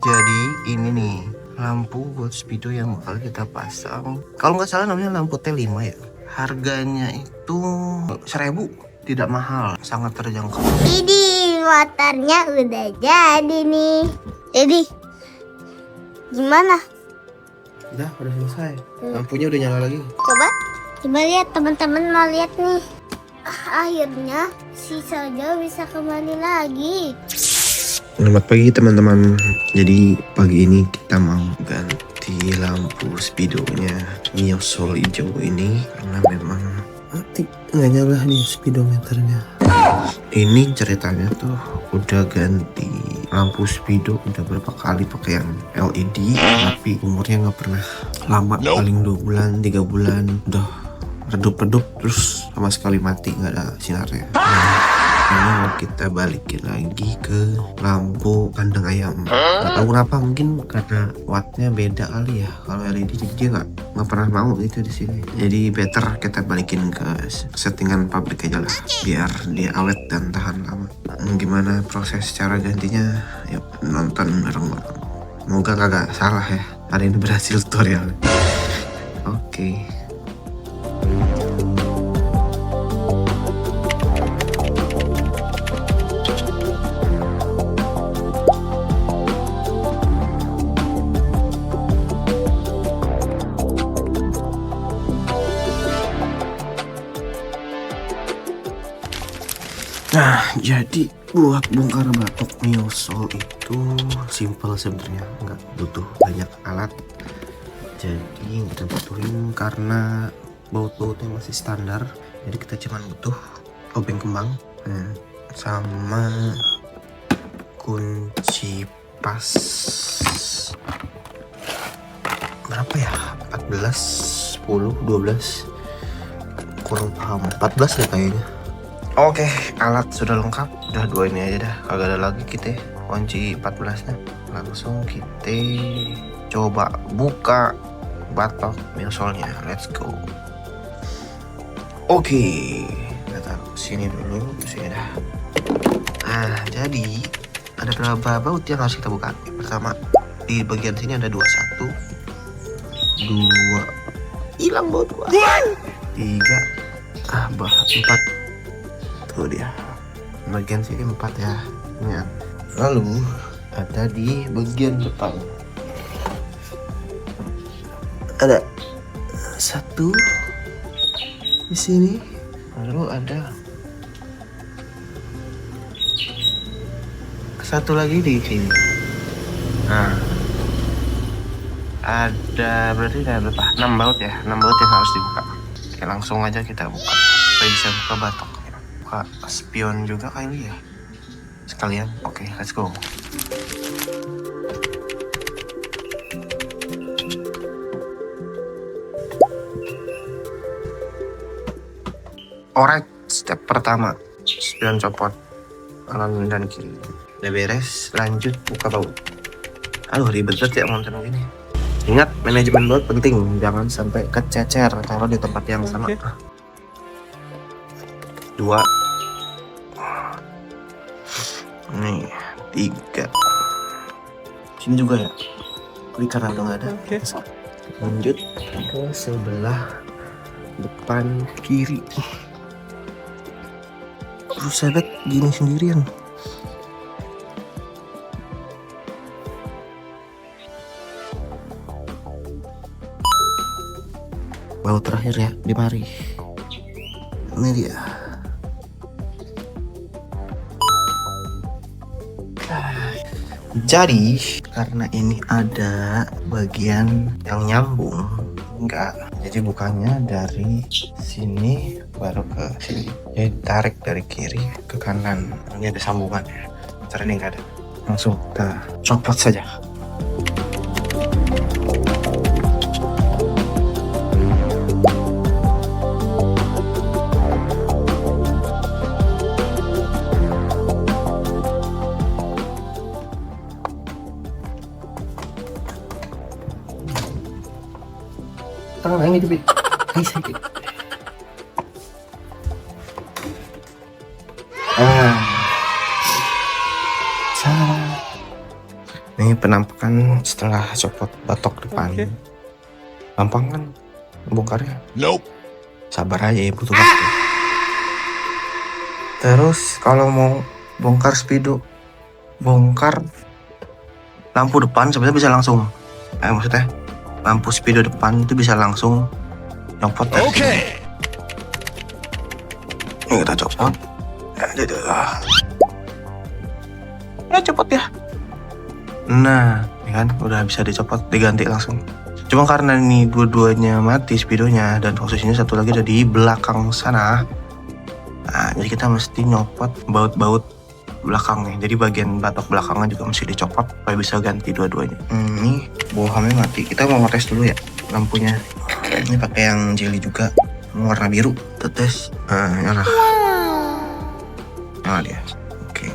Jadi ini nih lampu buat speedo yang bakal kita pasang. Kalau nggak salah namanya lampu T5 ya. Harganya itu 1.000, tidak mahal, sangat terjangkau. Ini motornya udah jadi nih. Jadi gimana? Udah selesai. Lampunya udah nyala lagi. Coba lihat teman-teman, mau lihat nih. Akhirnya si Sojo bisa kembali lagi. Selamat pagi teman-teman. Jadi pagi ini kita mau ganti lampu speedonya Mio Soul hijau ini karena memang mati, nggak nyala nih speedometernya. Ini ceritanya tuh udah ganti lampu speedo udah berapa kali pakai yang LED, tapi umurnya nggak pernah lama, paling 2 bulan 3 bulan udah redup-redup terus sama sekali mati, nggak ada sinarnya. Ini mau kita balikin lagi ke lampu kandang ayam. Gak tahu kenapa, mungkin karena wattnya beda kali ya. Kalau LED jadi dia nggak pernah mau gitu di sini. Jadi better kita balikin ke settingan pabrik aja lah, biar dia awet dan tahan lama. Gimana proses cara gantinya? Yuk nonton bareng-bareng. Semoga kagak salah ya. Hari ini berhasil tutorial. Oke. Nah, jadi buat bongkar batok Mio Soul itu simple sebenarnya, nggak butuh banyak alat. Jadi kita butuhin karena baut-bautnya masih standar, jadi kita cuma butuh obeng kembang sama kunci pas berapa ya, 14, 10, 12, kurang paham, 14 ya kayaknya. Oke, alat sudah lengkap. Udah 2 ini aja dah, kagak ada lagi kita kunci 14 nya. Langsung kita coba buka batok Mio Soul-nya. Let's go. Oke, kita taruh sini dulu, sini dah. Nah, jadi ada berapa baut yang harus kita buka? Pertama, di bagian sini ada 2, 1, 2, hilang baut 2, 3, 4. Tuh dia, bagian sini 4 ya. Lalu ada di bagian depan ada 1 di sini, lalu ada 1 lagi di sini. Nah, ada berarti ada berapa? 6 baut ya, 6 baut yang harus dibuka. Oke, langsung aja kita buka supaya bisa buka batok. Buka spion juga kali ya sekalian. Oke, let's go. Alright, step pertama spion copot kanan dan kiri. Udah beres, lanjut buka baut. Aduh, ribet banget ya nonton gini. Ingat, manajemen baut penting, jangan sampai kececer kalau di tempat yang sama. 2, nih 3, sini juga ya, klik kanan udah nggak ada. Lanjut ke sebelah depan kiri. Buset, gini sendirian. Baut terakhir ya, di mari. Ini dia. Jadi karena ini ada bagian yang nyambung, enggak, jadi bukannya dari sini baru ke sini, jadi tarik dari kiri ke kanan. Ini ada sambungan ya, cara ini enggak ada, langsung kita copot saja. Tengah yang itu, Bi. Hai, sakit. Ini penampakan setelah copot batok depan. Gampang kan bongkarnya? Nope. Sabar aja ya, butuh waktu. Terus kalau mau bongkar speedo, bongkar lampu depan sebenarnya bisa langsung. Maksudnya lampu speedo depan itu bisa langsung nyopot. Okay. Ini kita copot. Ya copot ya. Nah, ya kan udah bisa dicopot, diganti langsung. Cuma karena ini dua-duanya mati speedonya dan posisinya satu lagi ada di belakang sana. Nah, jadi kita mesti nyopot baut-baut belakangnya. Jadi bagian batok belakangnya juga mesti dicopot supaya bisa ganti dua-duanya. Ini bohamnya mati. Kita mau ngetes dulu ya lampunya. Ini pakai yang jelly juga, warna biru. Tetes. Nah, nyala. Nyala dia. Oke.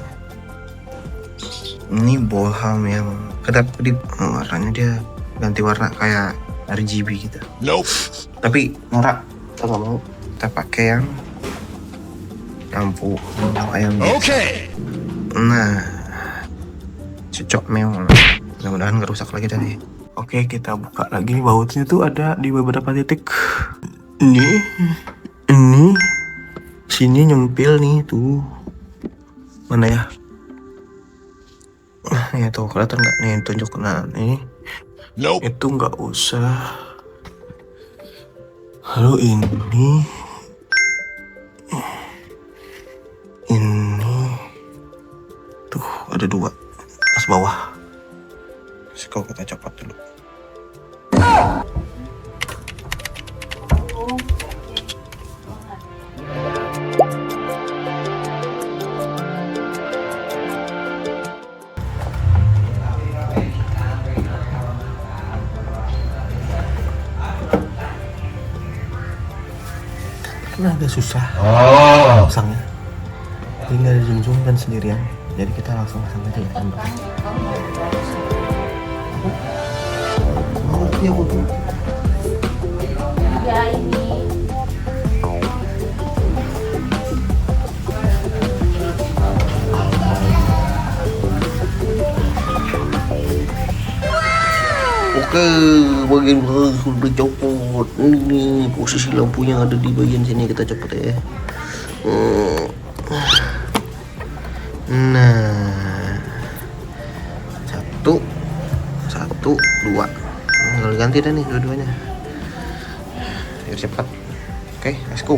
Ini boham yang kedap-kedip. Warnanya dia ganti warna kayak RGB gitu. Nope. Tapi norak, kita nggak mau. Kita pakai yang lampu ayam biasa. Okay. Nah, cocok memang. Mudah-mudahan nggak rusak lagi tadi. Oke, kita buka lagi. Bautnya tuh ada di beberapa titik. Ini, sini nyempil nih tuh. Mana ya? Nah, ya tuh kelihatan nggak nih tunjuk. Nah, ini. Nope. Itu nggak usah. Lalu ini tuh ada dua atas bawah. Sekarang kita copot dulu. Karena agak susah pasangnya, tinggal zoom kan sendirian, jadi kita langsung pasang aja ya tembaknya. Ya udah. Ya ini. Oke, bagian belakang sudah copot. Ini posisi lampunya ada di bagian sini, kita copot ya. Nah, satu, dua. Tinggal ganti dah nih dua-duanya. Biar cepat. Oke, let's go.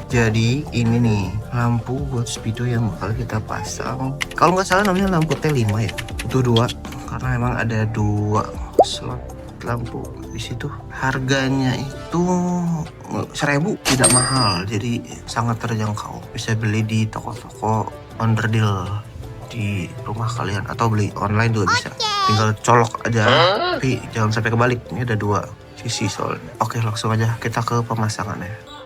Jadi ini nih lampu buat speedo yang bakal kita pasang. Kalau nggak salah namanya lampu T5 ya. Itu dua, karena memang ada dua slot lampu di situ. Harganya itu 1.000, tidak mahal, jadi sangat terjangkau. Bisa beli di toko-toko onderdil di rumah kalian atau beli online juga bisa. Tinggal colok aja, tapi jangan sampai kebalik. Ini ada dua sisi soalnya. Oke, langsung aja kita ke pemasangannya.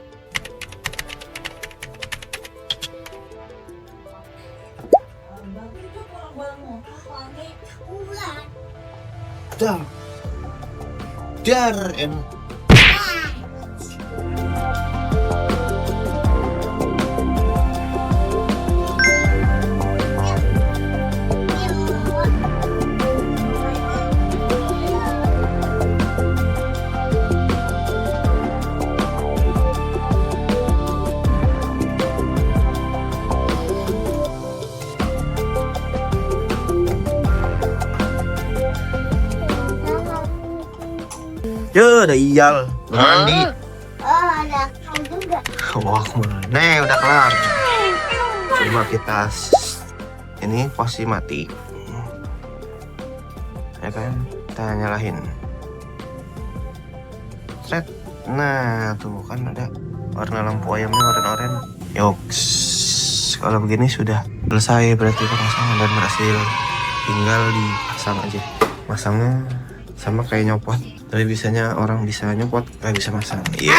Dar enak. Ya, ada Iyal, mandi. Oh, ada kau juga. Wah, nih udah kelar. Coba kita ini posisi mati. Ya kan, kita nyalahin. Set. Nah, tuh kan ada warna lampu ayamnya warna oranye. Yoks. Kalau begini sudah selesai berarti pemasangan dan berhasil. Tinggal dipasang aja. Masangnya sama kayak nyopot. Tapi biasanya orang bisa nyopot, nggak bisa masang. Iya.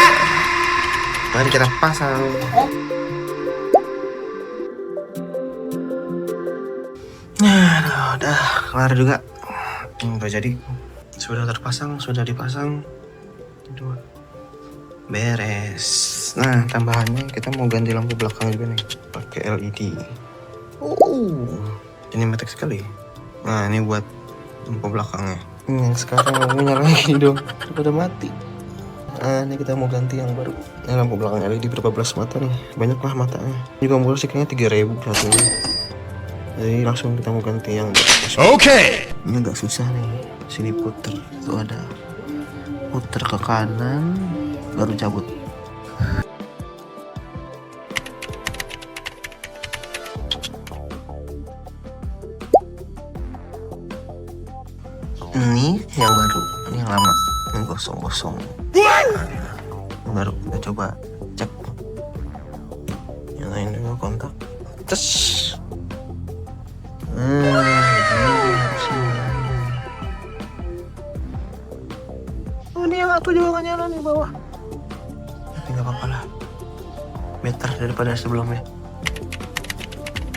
Mari kita pasang. Nah, udah kelar juga. Udah jadi. Sudah terpasang, sudah dipasang. Dua. Beres. Nah, tambahannya kita mau ganti lampu belakang juga nih, pakai LED. Ini metek sekali. Nah, ini buat lampu belakangnya. Yang sekarang lampunya lagi dong, udah mati. Nah, ini kita mau ganti yang baru. Ini lampu belakang LED berapa belas mata nih, banyak lah matanya. Ini kompor sih kayaknya 3.000 satu ini. Jadi langsung kita mau ganti yang baru. Oke. Ini agak susah nih, sini puter. Tuh ada puter ke kanan, baru cabut. Ini yang baru, ini yang lama, ini kosong. Yang baru kita coba cek. Nyalain dulu kontak. Tes. Ini harusnya. Oh, ini yang aku juga gak nyala nih bawah. Tapi nggak apa-apa lah, better daripada sebelumnya.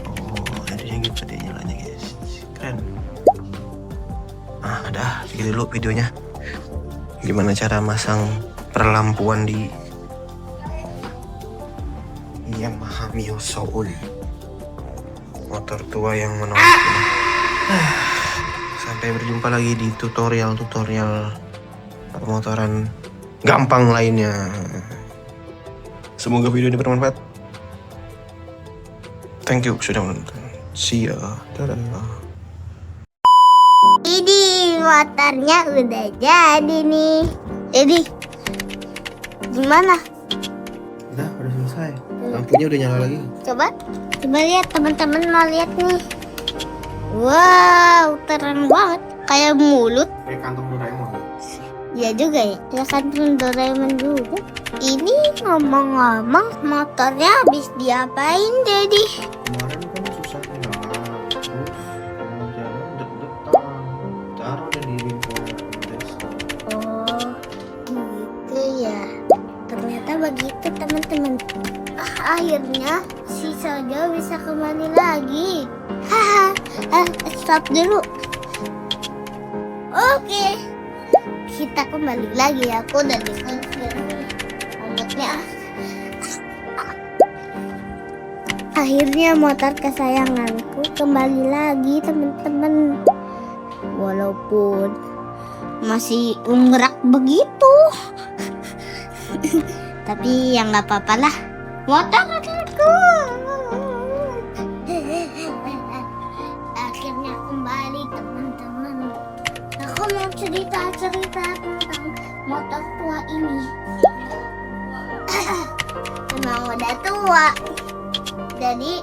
Oh, jadinya gitu dia nyalanya guys, keren. Udah, segitu dulu videonya. Gimana cara masang perlampuan di Yamaha Mio Soul, motor tua yang menolong. Sampai berjumpa lagi di tutorial permotoran gampang lainnya. Semoga video ini bermanfaat. Thank you sudah menonton. See ya. Dadah. Ini motornya udah jadi nih. Jadi gimana? Udah selesai. Lampunya udah nyala lagi. Coba lihat teman-teman, mau lihat nih. Wow, keren banget. Kayak mulut. Kayak kantong Doraemon. Iya juga ya. Kayak kantong Doraemon juga. Ini ngomong-ngomong, motornya habis diapain, Dedi? Kemarin kan susah nyala, terus mau jalan deg-degan, taruh deh di desktop. Oh, gitu ya. Ternyata begitu teman-teman. Akhirnya si Sojo bisa kembali lagi. Haha, stop dulu. Oke, kita kembali lagi. Aku udah dikonfirmasi rambutnya. Akhirnya motor kesayanganku kembali lagi teman-teman. Walaupun masih ungrak begitu. Tapi ya nggak apa-apa lah. Motor aku. Akhirnya kembali teman-teman. Aku mau cerita tentang motor tua ini. Memang udah tua. Jadi